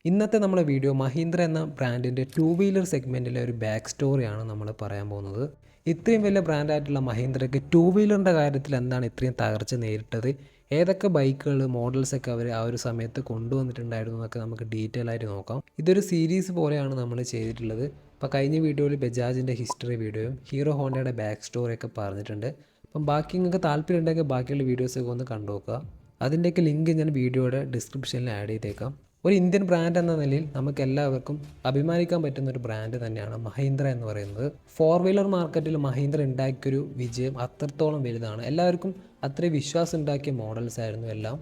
ഇന്നത്തെ നമ്മുടെ വീഡിയോ മഹീന്ദ്ര എന്ന ബ്രാൻഡിൻ്റെ ടു വീലർ സെഗ്മെൻറ്റിലെ ഒരു ബാക്ക് സ്റ്റോറിയാണ് നമ്മൾ പറയാൻ പോകുന്നത്. ഇത്രയും വലിയ ബ്രാൻഡായിട്ടുള്ള മഹീന്ദ്രയ്ക്ക് ടു വീലറിൻ്റെ കാര്യത്തിൽ എന്താണ് ഇത്രയും തകർച്ച നേരിട്ടത്, ഏതൊക്കെ ബൈക്കുകൾ മോഡൽസൊക്കെ അവർ ആ ഒരു സമയത്ത് കൊണ്ടുവന്നിട്ടുണ്ടായിരുന്നു എന്നൊക്കെ നമുക്ക് ഡീറ്റെയിൽ ആയിട്ട് നോക്കാം. ഇതൊരു സീരീസ് പോലെയാണ് നമ്മൾ ചെയ്തിട്ടുള്ളത്. അപ്പോൾ കഴിഞ്ഞ വീഡിയോയിൽ ബജാജിൻ്റെ ഹിസ്റ്ററി വീഡിയോയും ഹീറോ ഹോണ്ടയുടെ ബാക്ക് സ്റ്റോറിയൊക്കെ പറഞ്ഞിട്ടുണ്ട്. അപ്പം ബാക്കി നിങ്ങൾക്ക് താല്പര്യം ഉണ്ടെങ്കിൽ ബാക്കിയുള്ള വീഡിയോസൊക്കെ ഒന്ന് കണ്ടു നോക്കുക. അതിൻ്റെയൊക്കെ ലിങ്ക് ഞാൻ വീഡിയോയുടെ ഡിസ്ക്രിപ്ഷനിൽ ആഡ് ചെയ്തേക്കാം. ഒരു ഇന്ത്യൻ ബ്രാൻഡ് എന്ന നിലയിൽ നമുക്ക് എല്ലാവർക്കും അഭിമാനിക്കാൻ പറ്റുന്ന ഒരു ബ്രാൻഡ് തന്നെയാണ് മഹീന്ദ്ര എന്ന് പറയുന്നത്. ഫോർ വീലർ മാർക്കറ്റിൽ മഹീന്ദ്ര ഉണ്ടാക്കിയൊരു വിജയം അത്രത്തോളം വലുതാണ്. എല്ലാവർക്കും അത്രയും വിശ്വാസം ഉണ്ടാക്കിയ മോഡൽസ് ആയിരുന്നു എല്ലാം.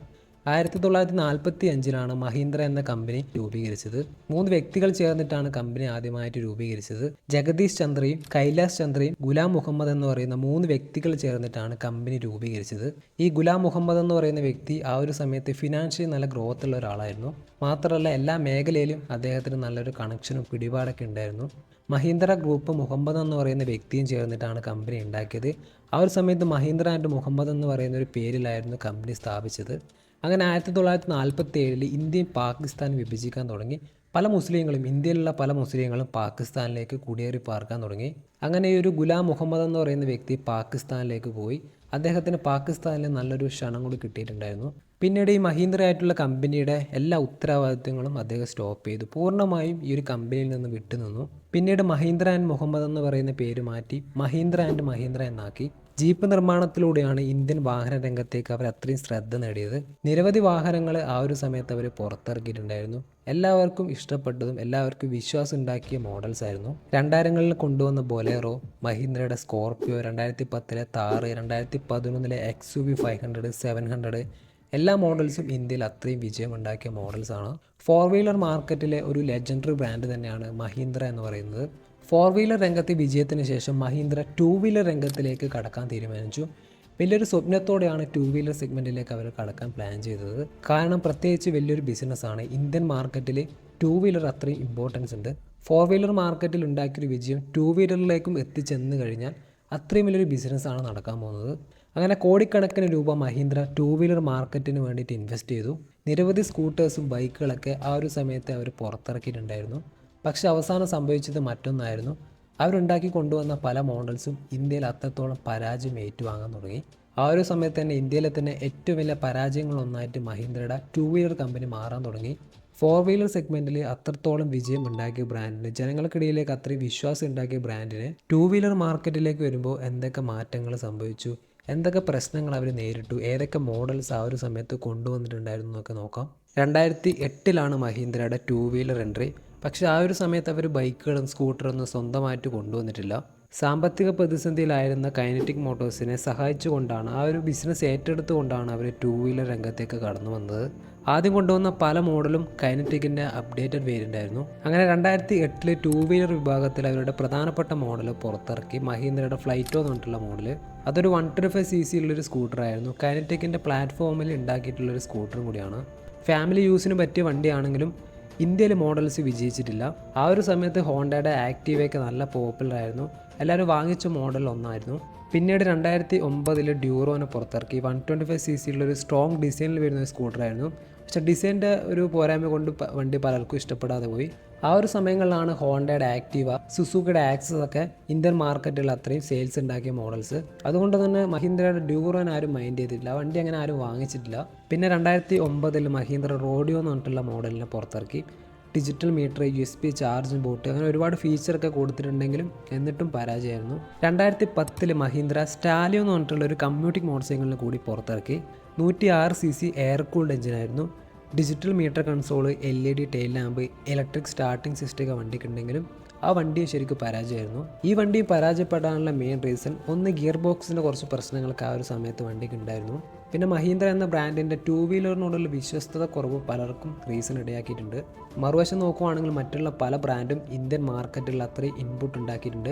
1945 മഹീന്ദ്ര എന്ന കമ്പനി രൂപീകരിച്ചത്. 3 വ്യക്തികൾ ചേർന്നിട്ടാണ് കമ്പനി ആദ്യമായിട്ട് രൂപീകരിച്ചത്. ജഗദീഷ് ചന്ദ്രയും കൈലാസ് ചന്ദ്രയും ഗുലാം മുഹമ്മദ് എന്ന് പറയുന്ന 3 വ്യക്തികൾ ചേർന്നിട്ടാണ് കമ്പനി രൂപീകരിച്ചത്. ഈ ഗുലാം മുഹമ്മദ് എന്ന് പറയുന്ന വ്യക്തി ആ ഒരു സമയത്ത് ഫിനാൻഷ്യലി നല്ല ഗ്രോത്ത് ഉള്ള ഒരാളായിരുന്നു. മാത്രമല്ല എല്ലാ മേഖലയിലും അദ്ദേഹത്തിന് നല്ലൊരു കണക്ഷനും പിടിപാടൊക്കെ ഉണ്ടായിരുന്നു. മഹീന്ദ്ര ഗ്രൂപ്പ് മുഹമ്മദ് എന്ന് പറയുന്ന വ്യക്തിയും ചേർന്നിട്ടാണ് കമ്പനി ഉണ്ടാക്കിയത്. ആ ഒരു സമയത്ത് മഹീന്ദ്ര ആൻഡ് മുഹമ്മദ് എന്ന് പറയുന്ന ഒരു പേരിലായിരുന്നു കമ്പനി സ്ഥാപിച്ചത്. അങ്ങനെ 1947 ഇന്ത്യയും പാകിസ്ഥാനും വിഭജിക്കാൻ തുടങ്ങി. പല മുസ്ലിങ്ങളും ഇന്ത്യയിലുള്ള പല മുസ്ലിങ്ങളും പാകിസ്ഥാനിലേക്ക് കുടിയേറി പാർക്കാൻ തുടങ്ങി. അങ്ങനെ ഈ ഒരു ഗുലാം മുഹമ്മദ് എന്ന് പറയുന്ന വ്യക്തി പാകിസ്ഥാനിലേക്ക് പോയി. അദ്ദേഹത്തിന് പാകിസ്ഥാനിൽ നല്ലൊരു ക്ഷണം കൂടി കിട്ടിയിട്ടുണ്ടായിരുന്നു. പിന്നീട് ഈ മഹീന്ദ്ര ആയിട്ടുള്ള കമ്പനിയുടെ എല്ലാ ഉത്തരവാദിത്തങ്ങളും അദ്ദേഹം സ്റ്റോപ്പ് ചെയ്തു. പൂർണ്ണമായും ഈ ഒരു കമ്പനിയിൽ നിന്ന് വിട്ടുനിന്നു. പിന്നീട് മഹീന്ദ്ര ആൻഡ് മുഹമ്മദ് എന്ന് പറയുന്ന പേര് മാറ്റി മഹീന്ദ്ര ആൻഡ് മഹീന്ദ്ര എന്നാക്കി. ജീപ്പ് നിർമ്മാണത്തിലൂടെയാണ് ഇന്ത്യൻ വാഹന രംഗത്തേക്ക് അവർ അത്രയും ശ്രദ്ധ നേടിയത്. നിരവധി വാഹനങ്ങൾ ആ ഒരു സമയത്ത് അവർ പുറത്തിറക്കിയിട്ടുണ്ടായിരുന്നു. എല്ലാവർക്കും ഇഷ്ടപ്പെട്ടതും എല്ലാവർക്കും വിശ്വാസം ഉണ്ടാക്കിയ മോഡൽസ് ആയിരുന്നു. 2000-കളിൽ കൊണ്ടുവന്ന ബൊലേറോ, മഹീന്ദ്രയുടെ സ്കോർപിയോ, 2010-ലെ താർ, 2011-ലെ XUV 500, 700 എല്ലാ മോഡൽസും ഇന്ത്യയിൽ അത്രയും വിജയമുണ്ടാക്കിയ മോഡൽസാണ്. ഫോർ വീലർ മാർക്കറ്റിലെ ഒരു ലെജൻഡറി ബ്രാൻഡ് തന്നെയാണ് മഹീന്ദ്ര എന്ന് പറയുന്നത്. ഫോർ വീലർ രംഗത്തെ വിജയത്തിന് ശേഷം മഹീന്ദ്ര ടു വീലർ രംഗത്തിലേക്ക് കടക്കാൻ തീരുമാനിച്ചു. വലിയൊരു സ്വപ്നത്തോടെയാണ് ടു വീലർ സെഗ്മെൻറ്റിലേക്ക് അവർ കടക്കാൻ പ്ലാൻ ചെയ്തത്. കാരണം പ്രത്യേകിച്ച് വലിയൊരു ബിസിനസ്സാണ്. ഇന്ത്യൻ മാർക്കറ്റിൽ ടു വീലർ അത്രയും ഇമ്പോർട്ടൻസ് ഉണ്ട്. ഫോർ വീലർ മാർക്കറ്റിൽ ഉണ്ടാക്കിയൊരു വിജയം ടു വീലറിലേക്കും എത്തിച്ചെന്ന് കഴിഞ്ഞാൽ അത്രയും വലിയൊരു ബിസിനസ്സാണ് നടക്കാൻ പോകുന്നത്. അങ്ങനെ കോടിക്കണക്കിന് രൂപ മഹീന്ദ്ര ടു വീലർ മാർക്കറ്റിന് വേണ്ടിയിട്ട് ഇൻവെസ്റ്റ് ചെയ്തു. നിരവധി സ്കൂട്ടേഴ്സും ബൈക്കുകളൊക്കെ ആ ഒരു സമയത്ത് അവർ പുറത്തിറക്കിയിട്ടുണ്ടായിരുന്നു. പക്ഷെ അവസാനം സംഭവിച്ചത് മറ്റൊന്നായിരുന്നു. അവരുണ്ടാക്കി കൊണ്ടുവന്ന പല മോഡൽസും ഇന്ത്യയിൽ അത്രത്തോളം പരാജയം ഏറ്റുവാങ്ങാൻ തുടങ്ങി. ആ ഒരു സമയത്ത് തന്നെ ഇന്ത്യയിലെ തന്നെ ഏറ്റവും വലിയ പരാജയങ്ങളൊന്നായിട്ട് മഹീന്ദ്രയുടെ ടു വീലർ കമ്പനി മാറാൻ തുടങ്ങി. ഫോർ വീലർ സെഗ്മെൻറ്റിൽ അത്രത്തോളം വിജയം ഉണ്ടാക്കിയ ബ്രാൻഡിന്, ജനങ്ങൾക്കിടയിലേക്ക് അത്രയും വിശ്വാസം ഉണ്ടാക്കിയ ബ്രാൻഡിന് ടു വീലർ മാർക്കറ്റിലേക്ക് വരുമ്പോൾ എന്തൊക്കെ മാറ്റങ്ങൾ സംഭവിച്ചു, എന്തൊക്കെ പ്രശ്നങ്ങൾ അവർ നേരിട്ടു, ഏതൊക്കെ മോഡൽസ് ആ ഒരു സമയത്ത് കൊണ്ടുവന്നിട്ടുണ്ടായിരുന്നു എന്നൊക്കെ നോക്കാം. 2008 മഹീന്ദ്രയുടെ ടു വീലർ എൻട്രി. പക്ഷേ ആ ഒരു സമയത്ത് അവർ ബൈക്കുകളും സ്കൂട്ടറൊന്നും സ്വന്തമായിട്ട് കൊണ്ടുവന്നിട്ടില്ല. സാമ്പത്തിക പ്രതിസന്ധിയിലായിരുന്ന കൈനറ്റിക് മോട്ടോഴ്സിനെ സഹായിച്ചുകൊണ്ടാണ്, ആ ഒരു ബിസിനസ് ഏറ്റെടുത്തുകൊണ്ടാണ് അവർ ടു വീലർ രംഗത്തേക്ക് കടന്നു വന്നത്. ആദ്യം കൊണ്ടുവന്ന പല മോഡലും കൈനറ്റിക്കിൻ്റെ അപ്ഡേറ്റഡ് വേരിയൻ്റ് ആയിരുന്നു. അങ്ങനെ 2008 ടു വീലർ വിഭാഗത്തിൽ അവരുടെ പ്രധാനപ്പെട്ട മോഡൽ പുറത്തിറക്കി. മഹീന്ദ്രയുടെ ഫ്ലൈറ്റോ എന്ന് പറഞ്ഞിട്ടുള്ള മോഡൽ. അതൊരു 125cc ഉള്ളൊരു സ്കൂട്ടറായിരുന്നു. കൈനറ്റിക്കിൻ്റെ പ്ലാറ്റ്ഫോമിൽ ഉണ്ടാക്കിയിട്ടുള്ളൊരു സ്കൂട്ടറും കൂടിയാണ്. ഫാമിലി യൂസിന് പറ്റിയ വണ്ടിയാണെങ്കിലും ഇന്ത്യയിൽ മോഡൽസ് വിജയിച്ചിട്ടില്ല. ആ ഒരു സമയത്ത് ഹോണ്ടയുടെ ആക്റ്റീവയൊക്കെ നല്ല പോപ്പുലറായിരുന്നു. എല്ലാവരും വാങ്ങിച്ച മോഡൽ ഒന്നായിരുന്നു. പിന്നീട് 2009 ഡ്യൂറോനെ പുറത്തിറക്കി. 125cc ഉള്ളൊരു സ്ട്രോങ് ഡിസൈനിൽ വരുന്ന ഒരു സ്കൂട്ടറായിരുന്നു. പക്ഷേ ഡിസൈൻ്റെ ഒരു പോരായ്മ കൊണ്ട് വണ്ടി പലർക്കും ഇഷ്ടപ്പെടാതെ പോയി. ആ ഒരു സമയങ്ങളിലാണ് ഹോണ്ടയുടെ ആക്റ്റീവ, സുസുക്കിയുടെ ആക്സസ് ഒക്കെ ഇന്ത്യൻ മാർക്കറ്റിൽ അത്രയും സെയിൽസ് ഉണ്ടാക്കിയ മോഡൽസ്. അതുകൊണ്ട് തന്നെ മഹീന്ദ്രയുടെ ഡ്യൂറോനെ ആരും മൈൻഡ് ചെയ്തിട്ടില്ല. വണ്ടി അങ്ങനെ ആരും വാങ്ങിച്ചിട്ടില്ല. പിന്നെ 2009 മഹീന്ദ്ര റോഡിയോ എന്ന് പറഞ്ഞിട്ടുള്ള മോഡലിനെ പുറത്തിറക്കി. Digital metre, USB charging boat, അങ്ങനെ ഒരുപാട് ഫീച്ചറൊക്കെ കൊടുത്തിട്ടുണ്ടെങ്കിലും എന്നിട്ടും പരാജയമായിരുന്നു. 2010 മഹീന്ദ്ര സ്റ്റാലിയോ എന്ന് പറഞ്ഞിട്ടുള്ള ഒരു കമ്മ്യൂട്ടിംഗ് മോട്ടോർ സൈക്കിളിന് കൂടി പുറത്തിറക്കി. 106cc എയർ കൂൾഡ് എഞ്ചിനായിരുന്നു. Digital meter console, LED tail lamp, electric starting സിസ്റ്റമൊക്കെ വണ്ടിക്കുണ്ടെങ്കിലും ആ വണ്ടിയും ശരിക്കും പരാജയമായിരുന്നു. ഈ വണ്ടിയും പരാജയപ്പെടാനുള്ള മെയിൻ റീസൺ ഒന്ന് ഗിയർ ബോക്സിൻ്റെ കുറച്ച് പ്രശ്നങ്ങൾക്ക് ആ ഒരു സമയത്ത് വണ്ടിക്ക് ഉണ്ടായിരുന്നു. പിന്നെ മഹീന്ദ്ര എന്ന ബ്രാൻഡിൻ്റെ ടു വീലറിനോടുള്ള വിശ്വസ്തത കുറവ് പലർക്കും റീസൺ ഇടയാക്കിയിട്ടുണ്ട്. മറുവശം നോക്കുവാണെങ്കിൽ മറ്റുള്ള പല ബ്രാൻഡും ഇന്ത്യൻ മാർക്കറ്റിൽ അത്രയും ഇൻപുട്ട് ഉണ്ടാക്കിയിട്ടുണ്ട്.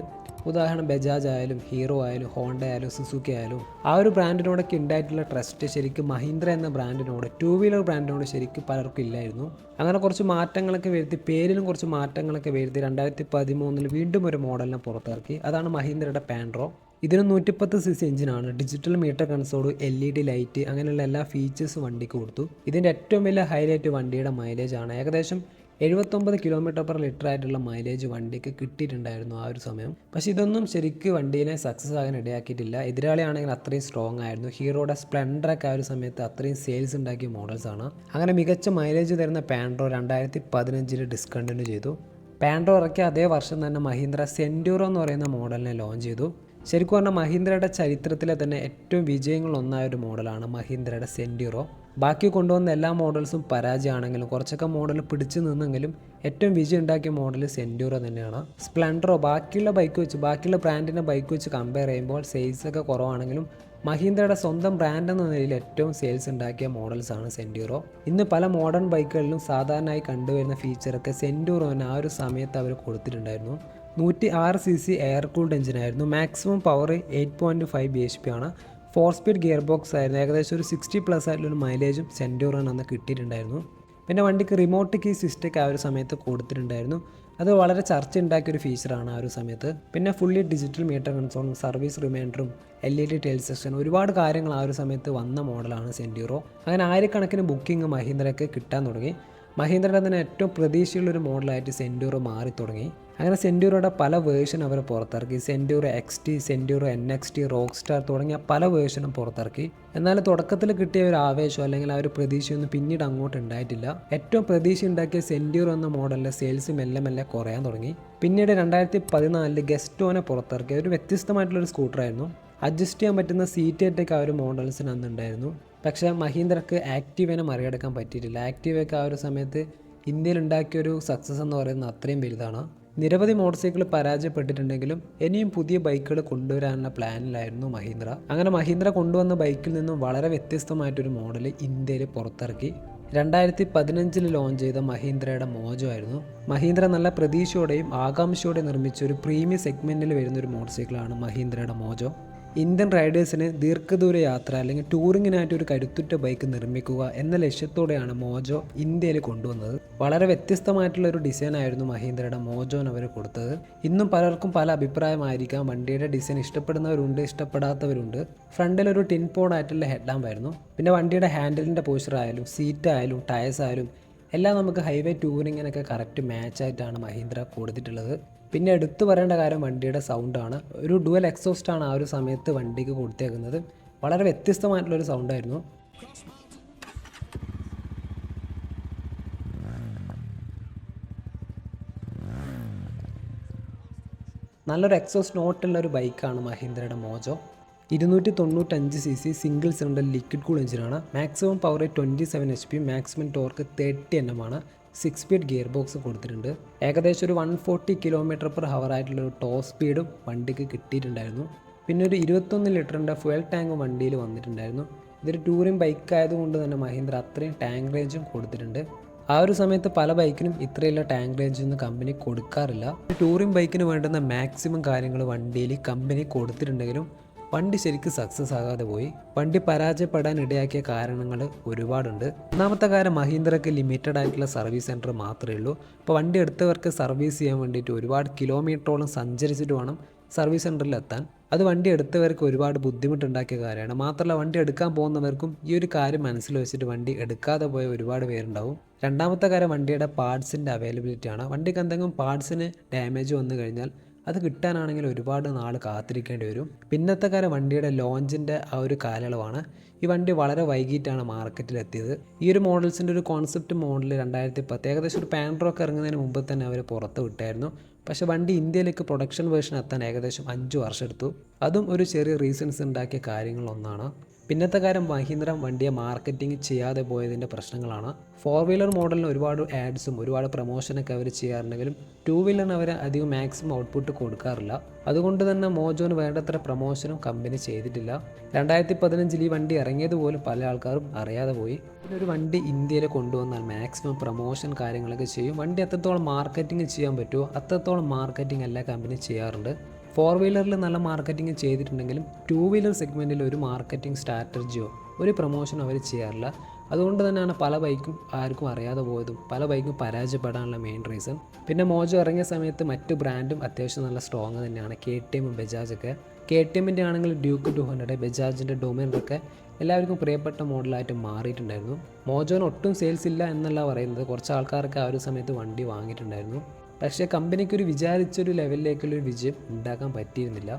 ഉദാഹരണം ബജാജ് ആയാലും ഹീറോ ആയാലും ഹോണ്ട ആയാലും സുസുക്കി ആയാലും ആ ഒരു ബ്രാൻഡിനോടൊക്കെ ഉണ്ടായിട്ടുള്ള ട്രസ്റ്റ് ശരിക്കും മഹീന്ദ്ര എന്ന ബ്രാൻഡിനോട്, ടു വീലർ ബ്രാൻഡിനോട് ശരിക്കും പലർക്കും ഇല്ലായിരുന്നു. അങ്ങനെ കുറച്ച് മാറ്റങ്ങളൊക്കെ വരുത്തി, പേരിലും കുറച്ച് മാറ്റങ്ങളൊക്കെ വരുത്തി 2013 വീണ്ടും ഒരു മോഡലിനെ പുറത്തിറക്കി. അതാണ് മഹീന്ദ്രയുടെ പാൻഡ്രോ. ഇതിന് 110cc എഞ്ചിനാണ്. Digital meter console, LED light, അങ്ങനെയുള്ള എല്ലാ ഫീച്ചേഴ്സും വണ്ടിക്ക് കൊടുത്തു. ഇതിൻ്റെ ഏറ്റവും വലിയ ഹൈലൈറ്റ് വണ്ടിയുടെ മൈലേജ് ആണ്. ഏകദേശം 79 km/ലിറ്റർ ആയിട്ടുള്ള മൈലേജ് വണ്ടിക്ക് കിട്ടിയിട്ടുണ്ടായിരുന്നു ആ ഒരു സമയം. പക്ഷേ ഇതൊന്നും ശരിക്കും വണ്ടീനെ സക്സസ് ആകാൻ ഇടയാക്കിയിട്ടില്ല. എതിരാളിയാണെങ്കിൽ അത്രയും സ്ട്രോങ് ആയിരുന്നു. ഹീറോയുടെ സ്പ്ലെൻഡറൊക്കെ ആ ഒരു സമയത്ത് അത്രയും സെയിൽസ് ഉണ്ടാക്കിയ മോഡൽസാണ്. അങ്ങനെ മികച്ച മൈലേജ് തരുന്ന പാൻഡ്രോ 2015 ഡിസ്കണ്ടിന്യൂ ചെയ്തു. പാൻഡ്രോ ഇറക്കിയ അതേ വർഷം തന്നെ മഹീന്ദ്ര സെൻഡ്യൂറോ എന്ന് പറയുന്ന മോഡലിനെ ലോഞ്ച് ചെയ്തു. ശരിക്കും പറഞ്ഞാൽ മഹീന്ദ്രയുടെ ചരിത്രത്തിലെ തന്നെ ഏറ്റവും വിജയങ്ങളൊന്നായ ഒരു മോഡലാണ് മഹീന്ദ്രയുടെ സെൻഡ്യൂറോ. ബാക്കി കൊണ്ടുവന്ന എല്ലാ മോഡൽസും പരാജയമാണെങ്കിലും കുറച്ചൊക്കെ മോഡൽ പിടിച്ചു നിന്നെങ്കിലും ഏറ്റവും വിജയം ഉണ്ടാക്കിയ മോഡൽ സെൻഡ്യൂറോ തന്നെയാണ്. സ്പ്ലെൻഡറോ ബാക്കിയുള്ള ബ്രാൻഡിൻ്റെ ബൈക്ക് വെച്ച് കമ്പയർ ചെയ്യുമ്പോൾ സെയിൽസൊക്കെ കുറവാണെങ്കിലും മഹീന്ദ്രയുടെ സ്വന്തം ബ്രാൻഡ് എന്ന നിലയിൽ ഏറ്റവും സെയിൽസ് ഉണ്ടാക്കിയ മോഡൽസാണ് സെൻഡ്യൂറോ. ഇന്ന് പല മോഡേൺ ബൈക്കുകളിലും സാധാരണയായി കണ്ടുവരുന്ന ഫീച്ചറൊക്കെ സെൻഡ്യൂറോന് ആ ഒരു സമയത്ത് അവർ കൊടുത്തിട്ടുണ്ടായിരുന്നു. 106cc എയർ കൂൾഡ് എഞ്ചിനായിരുന്നു. മാക്സിമം പവർ 8.5 bhp ആണ്. 4 സ്പീഡ് ഗിയർ ബോക്സ് ആയിരുന്നു. ഏകദേശം ഒരു 60+ ആയിട്ടുള്ളൊരു മൈലേജും സെൻഡ്യൂറോന് അന്ന് കിട്ടിയിട്ടുണ്ടായിരുന്നു. പിന്നെ വണ്ടിക്ക് റിമോട്ട് കീ സിസ്റ്റൊക്കെ ആ ഒരു സമയത്ത് കൊടുത്തിട്ടുണ്ടായിരുന്നു. അത് വളരെ ചർച്ച ഉണ്ടാക്കിയൊരു ഫീച്ചറാണ് ആ ഒരു സമയത്ത്. പിന്നെ ഫുള്ളി ഡിജിറ്റൽ മീറ്റർ കൺസോളും സർവീസ് റിമൈൻഡറും LED ടെയിൽ സെക്ഷൻ ഒരുപാട് കാര്യങ്ങൾ ആ ഒരു സമയത്ത് വന്ന മോഡലാണ് സെൻഡ്യൂറോ. അങ്ങനെ ആയിരക്കണക്കിന് ബുക്കിംഗ് മഹീന്ദ്രയ്ക്ക് കിട്ടാൻ തുടങ്ങി. മഹീന്ദ്രയുടെ തന്നെ ഏറ്റവും പ്രതീക്ഷയുള്ളൊരു മോഡലായിട്ട് സെൻഡ്യൂറോ മാറി തുടങ്ങി. അങ്ങനെ സെൻഡ്യൂറോയുടെ പല വേർഷൻ അവർ പുറത്തിറക്കി. സെൻഡ്യൂറോ XT, സെൻഡ്യൂറോ NXT, റോക്ക് സ്റ്റാർ തുടങ്ങിയ പല വേർഷനും പുറത്തിറക്കി. എന്നാൽ തുടക്കത്തിൽ കിട്ടിയ ഒരു ആവേശം അല്ലെങ്കിൽ ആ ഒരു പ്രതീക്ഷയൊന്നും പിന്നീട് അങ്ങോട്ട് ഉണ്ടായിട്ടില്ല. ഏറ്റവും പ്രതീക്ഷ ഉണ്ടാക്കിയ സെൻഡ്യൂറോ എന്ന മോഡലിലെ സെയിൽസ് മെല്ലെ മെല്ലെ കുറയാൻ തുടങ്ങി. പിന്നീട് 2014 ഗസ്റ്റോനെ പുറത്തിറക്കിയ ഒരു വ്യത്യസ്തമായിട്ടുള്ളൊരു സ്കൂട്ടറായിരുന്നു. അഡ്ജസ്റ്റ് ചെയ്യാൻ പറ്റുന്ന സീറ്റ് ഹൈറ്റൊക്കെ ആ ഒരു മോഡൽസിന് അന്നുണ്ടായിരുന്നു. പക്ഷേ മഹീന്ദ്രക്ക് ആക്റ്റീവനെ മറികടക്കാൻ പറ്റിയിട്ടില്ല. ആക്റ്റീവയൊക്കെ ആ ഒരു സമയത്ത് ഇന്ത്യയിൽ ഉണ്ടാക്കിയൊരു സക്സസ് എന്ന് പറയുന്നത് അത്രയും വലുതാണ്. നിരവധി മോട്ടോർ സൈക്കിൾ പരാജയപ്പെട്ടിട്ടുണ്ടെങ്കിലും ഇനിയും പുതിയ ബൈക്കുകൾ കൊണ്ടുവരാനുള്ള പ്ലാനിലായിരുന്നു മഹീന്ദ്ര. അങ്ങനെ മഹീന്ദ്ര കൊണ്ടുവന്ന ബൈക്കിൽ നിന്നും വളരെ വ്യത്യസ്തമായിട്ടൊരു മോഡൽ ഇന്ത്യയിൽ പുറത്തിറക്കി. 2015 ലോഞ്ച് ചെയ്ത മഹീന്ദ്രയുടെ മോജോ ആയിരുന്നു. മഹീന്ദ്ര നല്ല പ്രതീക്ഷയോടെയും ആകാംക്ഷയോടെയും നിർമ്മിച്ച ഒരു പ്രീമിയം സെഗ്മെൻറ്റിൽ വരുന്നൊരു മോട്ടോർ സൈക്കിളാണ് മഹീന്ദ്രയുടെ മോജോ. ഇന്ത്യൻ റൈഡേഴ്സിന് ദീർഘദൂര യാത്ര അല്ലെങ്കിൽ ടൂറിങ്ങിനായിട്ട് ഒരു കരുത്തുറ്റ ബൈക്ക് നിർമ്മിക്കുക എന്ന ലക്ഷ്യത്തോടെയാണ് മോജോ ഇന്ത്യയിൽ കൊണ്ടുവന്നത്. വളരെ വ്യത്യസ്തമായിട്ടുള്ള ഒരു ഡിസൈൻ ആയിരുന്നു മഹീന്ദ്രയുടെ മോജോന് അവർ കൊടുത്തത്. ഇന്നും പലർക്കും പല അഭിപ്രായമായിരിക്കാം. വണ്ടിയുടെ ഡിസൈൻ ഇഷ്ടപ്പെടുന്നവരുണ്ട്, ഇഷ്ടപ്പെടാത്തവരുണ്ട്. ഫ്രണ്ടിലൊരു ടിൻ പോഡായിട്ടുള്ള ഹെഡ് ലാമ്പ് ആയിരുന്നു. പിന്നെ വണ്ടിയുടെ ഹാൻഡിലിൻ്റെ പോസ്റ്ററായാലും സീറ്റായാലും ടയർസ് ആയാലും എല്ലാം നമുക്ക് ഹൈവേ ടൂറിങ്ങിനൊക്കെ കറക്റ്റ് മാച്ചായിട്ടാണ് മഹീന്ദ്ര കൊടുത്തിട്ടുള്ളത്. പിന്നെ എടുത്തു പറയേണ്ട കാര്യം വണ്ടിയുടെ സൗണ്ടാണ്. ഒരു ഡുവൽ എക്സോസ്റ്റാണ് ആ ഒരു സമയത്ത് വണ്ടിക്ക് കൊടുത്തേക്കുന്നത്. വളരെ വ്യത്യസ്തമായിട്ടുള്ളൊരു സൗണ്ടായിരുന്നു. നല്ലൊരു എക്സോസ്റ്റ് നോട്ടുള്ളൊരു ബൈക്കാണ് മഹീന്ദ്രയുടെ Mojo. 295cc single cylinder liquid cool എഞ്ചിനാണ്. Maximum power 27 HP, maximum torque 30 Nm ആണ്. 6 സ്പീഡ് ഗിയർ ബോക്സ് കൊടുത്തിട്ടുണ്ട്. ഏകദേശം ഒരു 140 km/h ആയിട്ടുള്ളൊരു ടോപ്പ് സ്പീഡും വണ്ടിക്ക് കിട്ടിയിട്ടുണ്ടായിരുന്നു. പിന്നെ ഒരു 21 ലിറ്ററിൻ്റെ ഫ്യുവൽ ടാങ്ക് വണ്ടിയിൽ വന്നിട്ടുണ്ടായിരുന്നു. ഇതൊരു ടൂറിംഗ് ബൈക്ക് ആയതുകൊണ്ട് തന്നെ മഹീന്ദ്ര അത്രയും ടാങ്ക് റേഞ്ചും കൊടുത്തിട്ടുണ്ട്. ആ ഒരു സമയത്ത് പല ബൈക്കിനും ഇത്രയുള്ള ടാങ്ക് റേഞ്ചൊന്നും കമ്പനി കൊടുക്കാറില്ല. ടൂറിംഗ് ബൈക്കിന് വേണ്ടുന്ന മാക്സിമം കാര്യങ്ങൾ വണ്ടിയിൽ കമ്പനി കൊടുത്തിട്ടുണ്ടെങ്കിലും വണ്ടി ശരിക്കും സക്സസ് ആകാതെ പോയി. വണ്ടി പരാജയപ്പെടാൻ ഇടയാക്കിയ കാരണങ്ങൾ ഒരുപാടുണ്ട്. ഒന്നാമത്തെ കാര്യം മഹീന്ദ്രക്ക് ലിമിറ്റഡ് ആയിട്ടുള്ള സർവീസ് സെൻറ്റർ മാത്രമേ ഉള്ളൂ. ഇപ്പോൾ വണ്ടി എടുത്തവർക്ക് സർവീസ് ചെയ്യാൻ വേണ്ടിയിട്ട് ഒരുപാട് കിലോമീറ്ററോളം സഞ്ചരിച്ചിട്ട് വേണം സർവീസ് സെൻറ്ററിൽ എത്താൻ. അത് വണ്ടി എടുത്തവർക്ക് ഒരുപാട് ബുദ്ധിമുട്ടുണ്ടാക്കിയ കാര്യമാണ്. മാത്രമല്ല വണ്ടി എടുക്കാൻ പോകുന്നവർക്കും ഈ ഒരു കാര്യം മനസ്സിൽ വെച്ചിട്ട് വണ്ടി എടുക്കാതെ പോയ ഒരുപാട് പേരുണ്ടാവും. രണ്ടാമത്തെ കാര്യം വണ്ടിയുടെ പാർട്സിൻ്റെ അവൈലബിലിറ്റിയാണ്. വണ്ടിക്ക് എന്തെങ്കിലും പാർട്സിന് ഡാമേജ് വന്നു കഴിഞ്ഞാൽ അത് കിട്ടാനാണെങ്കിൽ ഒരുപാട് നാൾ കാത്തിരിക്കേണ്ടി വരും. പിന്നത്തെ കാര്യം വണ്ടിയുടെ ലോഞ്ചിൻ്റെ ആ ഒരു കാലയളവാണ്. ഈ വണ്ടി വളരെ വൈകിട്ടാണ് മാർക്കറ്റിലെത്തിയത്. ഈ ഒരു മോഡൽസിൻ്റെ ഒരു കോൺസെപ്റ്റ് മോഡൽ 2010 ഏകദേശം ഒരു പാൻഡ്രോ ഒക്കെ ഇറങ്ങുന്നതിന് മുമ്പ് തന്നെ അവർ പുറത്ത് വിട്ടായിരുന്നു. പക്ഷേ വണ്ടി ഇന്ത്യയിലേക്ക് പ്രൊഡക്ഷൻ വേർഷൻ എത്താൻ ഏകദേശം 5 വർഷം എടുത്തു. അതും ഒരു ചെറിയ റീസൺസ് ഉണ്ടാക്കിയ കാര്യങ്ങളൊന്നാണ്. പിന്നത്തെ കാര്യം മഹീന്ദ്ര വണ്ടിയെ മാർക്കറ്റിംഗ് ചെയ്യാതെ പോയതിൻ്റെ പ്രശ്നങ്ങളാണ്. 4 വീലർ മോഡലിന് ഒരുപാട് ആഡ്സും ഒരുപാട് പ്രൊമോഷനൊക്കെ അവർ ചെയ്യാറുണ്ടെങ്കിലും 2 വീലറിന് അവർ അധികം മാക്സിമം ഔട്ട്പുട്ട് കൊടുക്കാറില്ല. അതുകൊണ്ട് തന്നെ മോജോന് വേണ്ടത്ര പ്രൊമോഷനും കമ്പനി ചെയ്തിട്ടില്ല. 2015 ഈ വണ്ടി ഇറങ്ങിയതുപോലും പല ആൾക്കാരും അറിയാതെ പോയി. ഒരു വണ്ടി ഇന്ത്യയിൽ കൊണ്ടുവന്നാൽ മാക്സിമം പ്രൊമോഷൻ കാര്യങ്ങളൊക്കെ ചെയ്യും. വണ്ടി എത്രത്തോളം മാർക്കറ്റിംഗ് ചെയ്യാൻ പറ്റുമോ അത്രത്തോളം മാർക്കറ്റിംഗ് എല്ലാ കമ്പനി ചെയ്യാറുണ്ട്. 4 വീലറിൽ നല്ല മാർക്കറ്റിംഗ് ചെയ്തിട്ടുണ്ടെങ്കിലും 2 വീലർ സെഗ്മെൻറ്റിൽ ഒരു മാർക്കറ്റിംഗ് സ്ട്രാറ്റജിയോ ഒരു പ്രൊമോഷനോ അവർ ചെയ്യാറില്ല. അതുകൊണ്ട് തന്നെയാണ് പല ബൈക്കും ആർക്കും അറിയാതെ പോയതും പല ബൈക്കും പരാജയപ്പെടാനുള്ള മെയിൻ റീസൺ. പിന്നെ മോജോ ഇറങ്ങിയ സമയത്ത് മറ്റു ബ്രാൻഡും അത്യാവശ്യം നല്ല സ്ട്രോങ് തന്നെയാണ്. KTM, ബജാജൊക്കെ. KTMൻ്റെ ആണെങ്കിൽ ഡ്യൂക്ക് 200, ബജാജിൻ്റെ ഡൊമിനറൊക്കെ എല്ലാവർക്കും പ്രിയപ്പെട്ട മോഡലായിട്ട് മാറിയിട്ടുണ്ടായിരുന്നു. മോജോന് ഒട്ടും സെയിൽസ് ഇല്ല എന്നല്ല പറയുന്നത്, കുറച്ച് ആൾക്കാർക്ക് ആ ഒരു സമയത്ത് വണ്ടി വാങ്ങിയിട്ടുണ്ടായിരുന്നു. പക്ഷേ കമ്പനിക്കൊരു വിചാരിച്ചൊരു ലെവലിലേക്കുള്ളൊരു വിജയം ഉണ്ടാക്കാൻ പറ്റിയിരുന്നില്ല.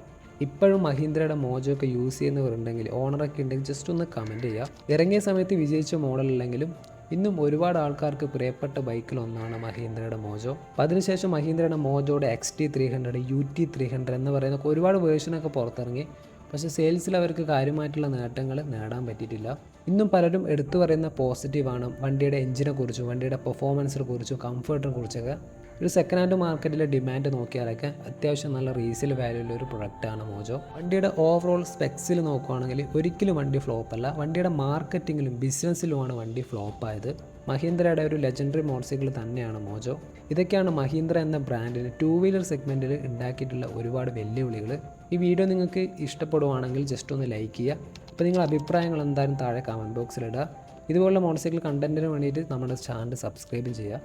ഇപ്പോഴും മഹീന്ദ്രയുടെ മോജോ ഒക്കെ യൂസ് ചെയ്യുന്നവരുണ്ടെങ്കിൽ, ഓണറൊക്കെ ഉണ്ടെങ്കിൽ ജസ്റ്റ് ഒന്ന് കമൻറ്റ് ചെയ്യുക. ഇറങ്ങിയ സമയത്ത് വിജയിച്ച മോഡലല്ലെങ്കിലും ഇന്നും ഒരുപാട് ആൾക്കാർക്ക് പ്രിയപ്പെട്ട ബൈക്കിലൊന്നാണ് മഹീന്ദ്രയുടെ മോജോ. അപ്പോൾ അതിനുശേഷം മഹീന്ദ്രയുടെ മോജോയുടെ XT300, UT300 എന്ന് പറയുന്ന ഒരുപാട് വേർഷനൊക്കെ പുറത്തിറങ്ങി. പക്ഷേ സെയിൽസിൽ അവർക്ക് കാര്യമായിട്ടുള്ള നേട്ടങ്ങൾ നേടാൻ പറ്റിയിട്ടില്ല. ഇന്നും പലരും എടുത്തു പറയുന്ന പോസിറ്റീവാണ് വണ്ടിയുടെ എഞ്ചിനെ കുറിച്ചും വണ്ടിയുടെ പെർഫോമൻസിനെ കുറിച്ചും കംഫർട്ടിനെ കുറിച്ചൊക്കെ. ഒരു സെക്കൻഡ് ഹാൻഡ് മാർക്കറ്റിലെ ഡിമാൻഡ് നോക്കിയാലൊക്കെ അത്യാവശ്യം നല്ല റീസെയിൽ വാല്യൂള്ള ഒരു പ്രൊഡക്റ്റാണ് മോജോ. വണ്ടിയുടെ ഓവറോൾ സ്പെക്സിൽ നോക്കുകയാണെങ്കിൽ ഒരിക്കലും വണ്ടി ഫ്ലോപ്പല്ല. വണ്ടിയുടെ മാർക്കറ്റിങ്ങിലും ബിസിനസ്സിലുമാണ് വണ്ടി ഫ്ലോപ്പായത്. മഹീന്ദ്രയുടെ ഒരു ലെജൻഡറി മോട്ടോർസൈക്കിൾ തന്നെയാണ് മോജോ. ഇതൊക്കെയാണ് മഹീന്ദ്ര എന്ന ബ്രാൻഡിന് 2 വീലർ സെഗ്മെൻറ്റിൽ ഉണ്ടാക്കിയിട്ടുള്ള ഒരുപാട് വെല്ലുവിളികൾ. ഈ വീഡിയോ നിങ്ങൾക്ക് ഇഷ്ടപ്പെടുവാണെങ്കിൽ ജസ്റ്റ് ഒന്ന് ലൈക്ക് ചെയ്യുക. അപ്പോൾ നിങ്ങളുടെ അഭിപ്രായങ്ങൾ എന്തായാലും താഴെ കമൻറ്റ് ബോക്സിലിടുക. ഇതുപോലുള്ള മോട്ടോർസൈക്കിൾ കണ്ടൻറ്റിന് വേണ്ടിയിട്ട് നമ്മുടെ ചാനൽ സബ്സ്ക്രൈബും ചെയ്യുക.